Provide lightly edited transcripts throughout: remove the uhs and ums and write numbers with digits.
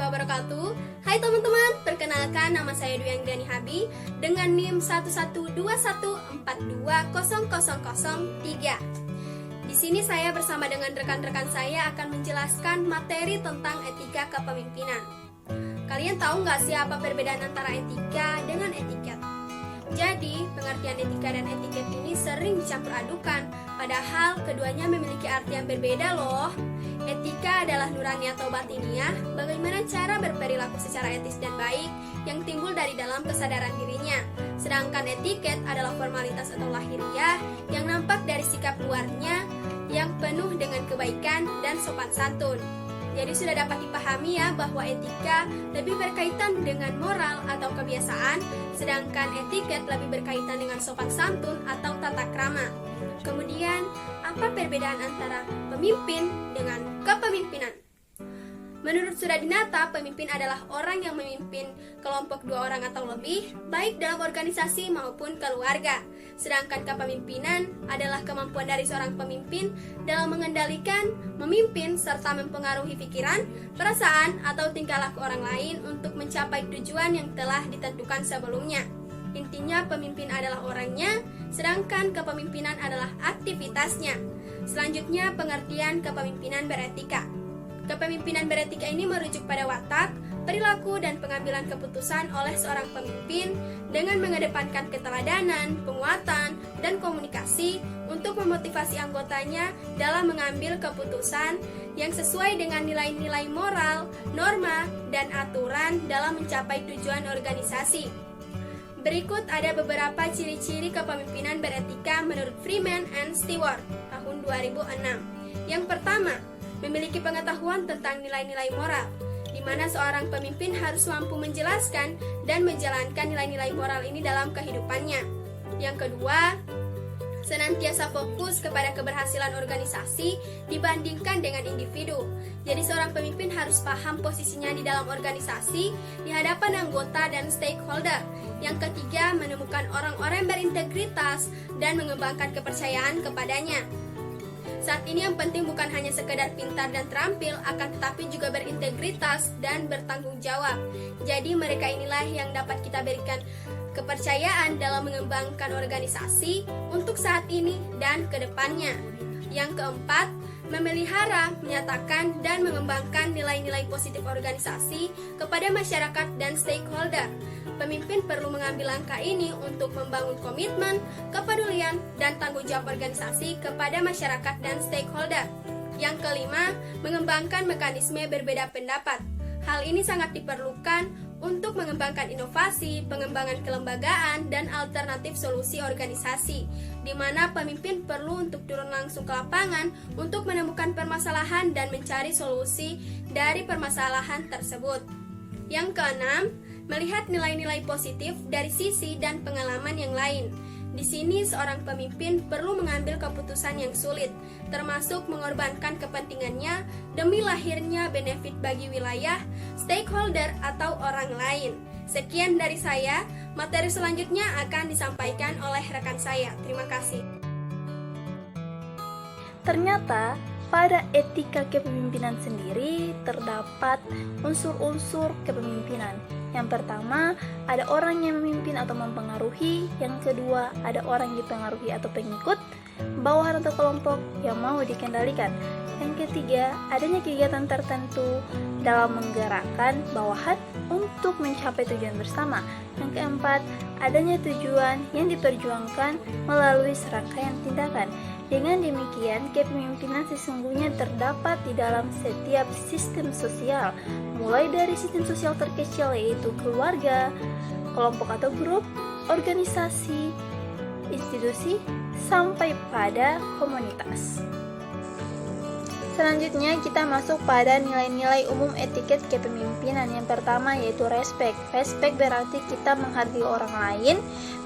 warahmatullahi wabarakatuh. Hai teman-teman, perkenalkan nama saya Dwi Anggrani Habi dengan NIM 11214200003. Di sini saya bersama dengan rekan-rekan saya akan menjelaskan materi tentang etika kepemimpinan. Kalian tahu nggak sih apa perbedaan antara etika dengan etiket? Jadi, pengertian etika dan etiket ini sering dicampur adukan, padahal keduanya memiliki arti yang berbeda loh. Etika adalah nurani atau batiniah, bagaimana cara berperilaku secara etis dan baik yang timbul dari dalam kesadaran dirinya. Sedangkan etiket adalah formalitas atau lahiriah yang nampak dari sikap luarnya yang penuh dengan kebaikan dan sopan santun. Jadi sudah dapat dipahami ya bahwa etika lebih berkaitan dengan moral atau kebiasaan, sedangkan etiket lebih berkaitan dengan sopan santun atau tata krama. Kemudian, apa perbedaan antara pemimpin dengan kepemimpinan? Menurut Suradinata, pemimpin adalah orang yang memimpin kelompok 2 orang atau lebih, baik dalam organisasi maupun keluarga. Sedangkan kepemimpinan adalah kemampuan dari seorang pemimpin dalam mengendalikan, memimpin, serta mempengaruhi pikiran, perasaan, atau tingkah laku orang lain untuk mencapai tujuan yang telah ditentukan sebelumnya. Intinya, pemimpin adalah orangnya, sedangkan kepemimpinan adalah aktivitasnya. Selanjutnya, pengertian kepemimpinan beretika. Kepemimpinan beretika ini merujuk pada watak, perilaku, dan pengambilan keputusan oleh seorang pemimpin dengan mengedepankan keteladanan, penguatan, dan komunikasi untuk memotivasi anggotanya dalam mengambil keputusan yang sesuai dengan nilai-nilai moral, norma, dan aturan dalam mencapai tujuan organisasi. Berikut ada beberapa ciri-ciri kepemimpinan beretika menurut Freeman and Stewart tahun 2006. Yang pertama, memiliki pengetahuan tentang nilai-nilai moral, di mana seorang pemimpin harus mampu menjelaskan dan menjalankan nilai-nilai moral ini dalam kehidupannya. Yang kedua, senantiasa fokus kepada keberhasilan organisasi dibandingkan dengan individu. Jadi seorang pemimpin harus paham posisinya di dalam organisasi, di hadapan anggota dan stakeholder. Yang ketiga, menemukan orang-orang yang berintegritas dan mengembangkan kepercayaan kepadanya. Saat ini yang penting bukan hanya sekedar pintar dan terampil, akan tetapi juga berintegritas dan bertanggung jawab. Jadi mereka inilah yang dapat kita berikan kepercayaan dalam mengembangkan organisasi untuk saat ini dan ke depannya. Yang keempat, memelihara, menyatakan, dan mengembangkan nilai-nilai positif organisasi kepada masyarakat dan stakeholder. Pemimpin perlu mengambil langkah ini untuk membangun komitmen, kepedulian, dan tanggung jawab organisasi kepada masyarakat dan stakeholder. Yang kelima, mengembangkan mekanisme berbeda pendapat. Hal ini sangat diperlukan untuk mengembangkan inovasi, pengembangan kelembagaan, dan alternatif solusi organisasi, di mana pemimpin perlu untuk turun langsung ke lapangan untuk menemukan permasalahan dan mencari solusi dari permasalahan tersebut. Yang keenam, melihat nilai-nilai positif dari sisi dan pengalaman yang lain. Di sini seorang pemimpin perlu mengambil keputusan yang sulit, termasuk mengorbankan kepentingannya demi lahirnya benefit bagi wilayah, stakeholder, atau orang lain. Sekian dari saya, materi selanjutnya akan disampaikan oleh rekan saya. Terima kasih. Ternyata pada etika kepemimpinan sendiri terdapat unsur-unsur kepemimpinan. Yang pertama, ada orang yang memimpin atau mempengaruhi. Yang kedua, ada orang yang dipengaruhi atau pengikut, bawahan atau kelompok yang mau dikendalikan. Yang ketiga, adanya kegiatan tertentu dalam menggerakkan bawahan untuk mencapai tujuan bersama. Yang keempat, adanya tujuan yang diperjuangkan melalui serangkaian tindakan. Dengan demikian, kepemimpinan sesungguhnya terdapat di dalam setiap sistem sosial, mulai dari sistem sosial terkecil yaitu keluarga, kelompok atau grup, organisasi, institusi, sampai pada komunitas. Selanjutnya kita masuk pada nilai-nilai umum etiket kepemimpinan. Yang pertama yaitu respect. Respect berarti kita menghargai orang lain,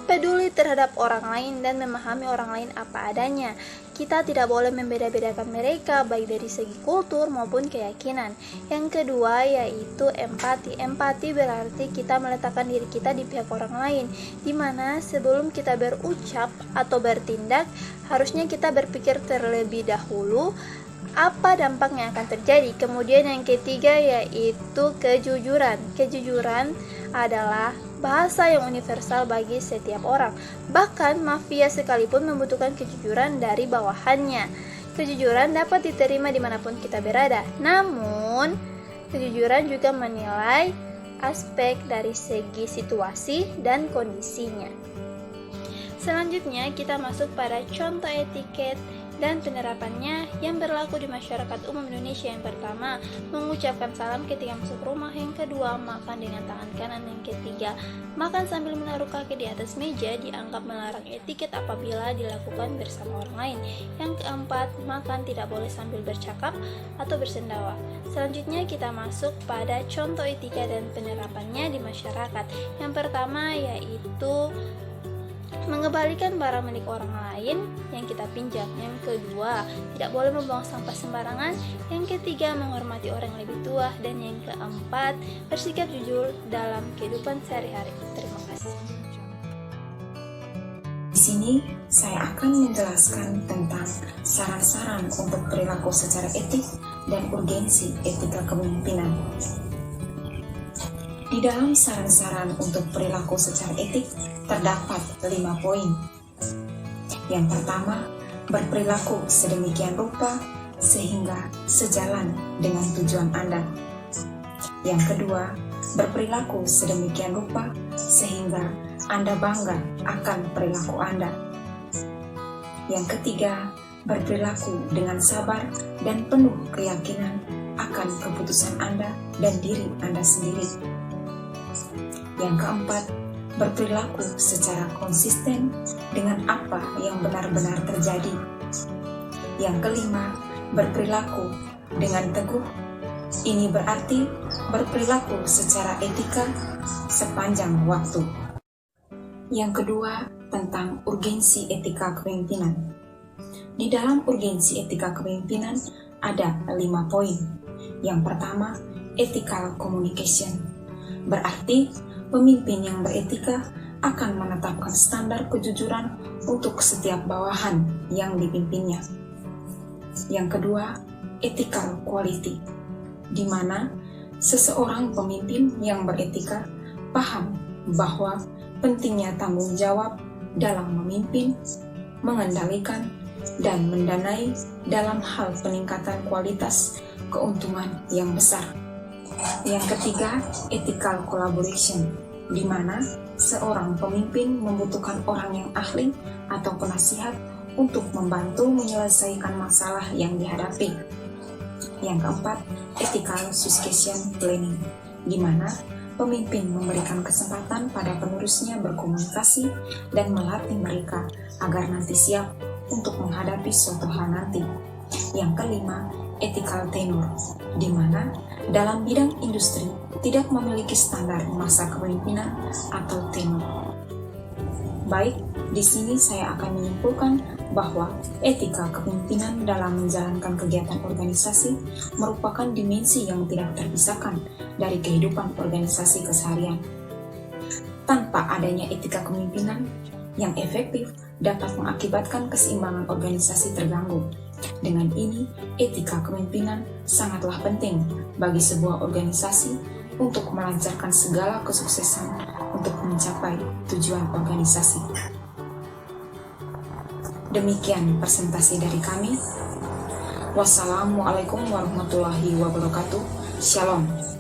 peduli terhadap orang lain, dan memahami orang lain apa adanya. Kita tidak boleh membeda-bedakan mereka baik dari segi kultur maupun keyakinan. Yang kedua yaitu empati. Empati berarti kita meletakkan diri kita di pihak orang lain, di mana sebelum kita berucap atau bertindak harusnya kita berpikir terlebih dahulu apa dampak yang akan terjadi. Kemudian yang ketiga yaitu kejujuran. Kejujuran adalah bahasa yang universal bagi setiap orang. Bahkan mafia sekalipun membutuhkan kejujuran dari bawahannya. Kejujuran dapat diterima dimanapun kita berada. Namun, kejujuran juga menilai aspek dari segi situasi dan kondisinya. Selanjutnya kita masuk pada contoh etiket dan penerapannya yang berlaku di masyarakat umum Indonesia. Yang pertama, mengucapkan salam ketika masuk rumah. Yang kedua, makan dengan tangan kanan. Yang ketiga, makan sambil menaruh kaki di atas meja dianggap melarang etiket apabila dilakukan bersama orang lain. Yang keempat, makan tidak boleh sambil bercakap atau bersendawa. Selanjutnya kita masuk pada contoh etika dan penerapannya di masyarakat. Yang pertama yaitu mengembalikan barang milik orang lain yang kita pinjam. Yang kedua, tidak boleh membuang sampah sembarangan. Yang ketiga, menghormati orang yang lebih tua. Dan yang keempat, bersikap jujur dalam kehidupan sehari-hari. Terima kasih. Di sini saya akan menjelaskan tentang saran-saran untuk perilaku secara etik dan urgensi etika kepemimpinan. Di dalam saran-saran untuk perilaku secara etik terdapat 5 poin. Yang pertama, berperilaku sedemikian rupa sehingga sejalan dengan tujuan Anda. Yang kedua, berperilaku sedemikian rupa sehingga Anda bangga akan perilaku Anda. Yang ketiga, berperilaku dengan sabar dan penuh keyakinan akan keputusan Anda dan diri Anda sendiri. Yang keempat, berperilaku secara konsisten dengan apa yang benar-benar terjadi. Yang kelima, berperilaku dengan teguh. Ini berarti berperilaku secara etika sepanjang waktu. Yang kedua, tentang urgensi etika kepemimpinan. Di dalam urgensi etika kepemimpinan ada 5 poin. Yang pertama, ethical communication. Berarti pemimpin yang beretika akan menetapkan standar kejujuran untuk setiap bawahan yang dipimpinnya. Yang kedua, ethical quality, di mana seseorang pemimpin yang beretika paham bahwa pentingnya tanggung jawab dalam memimpin, mengendalikan, dan mendanai dalam hal peningkatan kualitas keuntungan yang besar. Yang ketiga, ethical collaboration, di mana seorang pemimpin membutuhkan orang yang ahli atau penasihat untuk membantu menyelesaikan masalah yang dihadapi. Yang keempat, ethical succession planning, di mana pemimpin memberikan kesempatan pada penerusnya berkomunikasi dan melatih mereka agar nanti siap untuk menghadapi suatu hal nanti. Yang kelima, ethical tenure, di mana dalam bidang industri tidak memiliki standar masa kepemimpinan atau tenure. Baik, di sini saya akan menyimpulkan bahwa etika kepemimpinan dalam menjalankan kegiatan organisasi merupakan dimensi yang tidak terpisahkan dari kehidupan organisasi keseharian. Tanpa adanya etika kepemimpinan yang efektif dapat mengakibatkan keseimbangan organisasi terganggu. Dengan ini, etika kepemimpinan sangatlah penting bagi sebuah organisasi untuk melancarkan segala kesuksesan untuk mencapai tujuan organisasi. Demikian presentasi dari kami. Wassalamualaikum warahmatullahi wabarakatuh. Shalom.